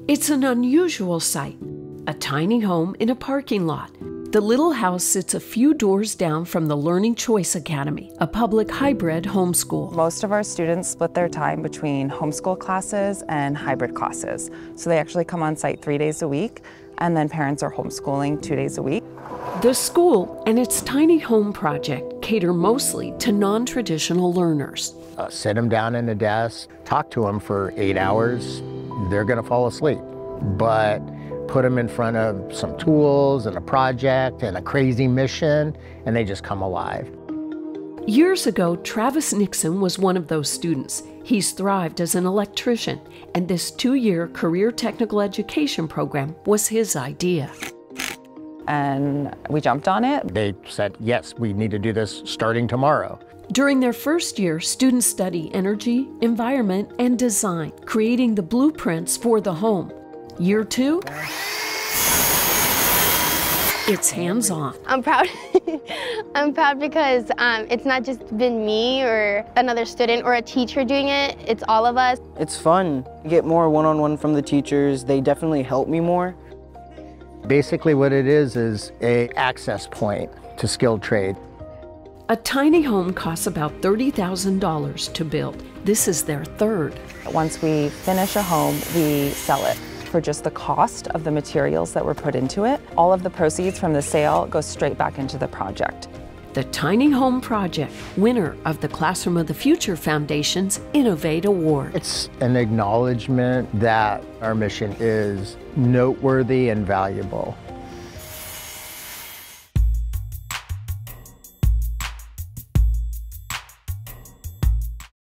It's an unusual sight, a tiny home in a parking lot. The little house sits a few doors down from the Learning Choice Academy, a public hybrid homeschool. Most of our students split their time between homeschool classes and hybrid classes. So they actually come on site 3 days a week, and then parents are homeschooling 2 days a week. The school and its tiny home project cater mostly to non-traditional learners. Sit them down in a desk, talk to them for 8 hours, they're gonna fall asleep. But put them in front of some tools and a project and a crazy mission, and they just come alive. Years ago, Travis Nixon was one of those students. He's thrived as an electrician, and this 2-year career technical education program was his idea. And we jumped on it. They said, yes, we need to do this starting tomorrow. During their first year, students study energy, environment, and design, creating the blueprints for the home. Year 2, it's hands-on. I'm proud. I'm proud because it's not just been me or another student or a teacher doing it, it's all of us. It's fun. You get more one-on-one from the teachers. They definitely help me more. Basically what it is an access point to skilled trade. A tiny home costs about $30,000 to build. This is their third. Once we finish a home, we sell it for just the cost of the materials that were put into it. All of the proceeds from the sale go straight back into the project. The Tiny Home Project, winner of the Classroom of the Future Foundation's Innovate Award. It's an acknowledgement that our mission is noteworthy and valuable.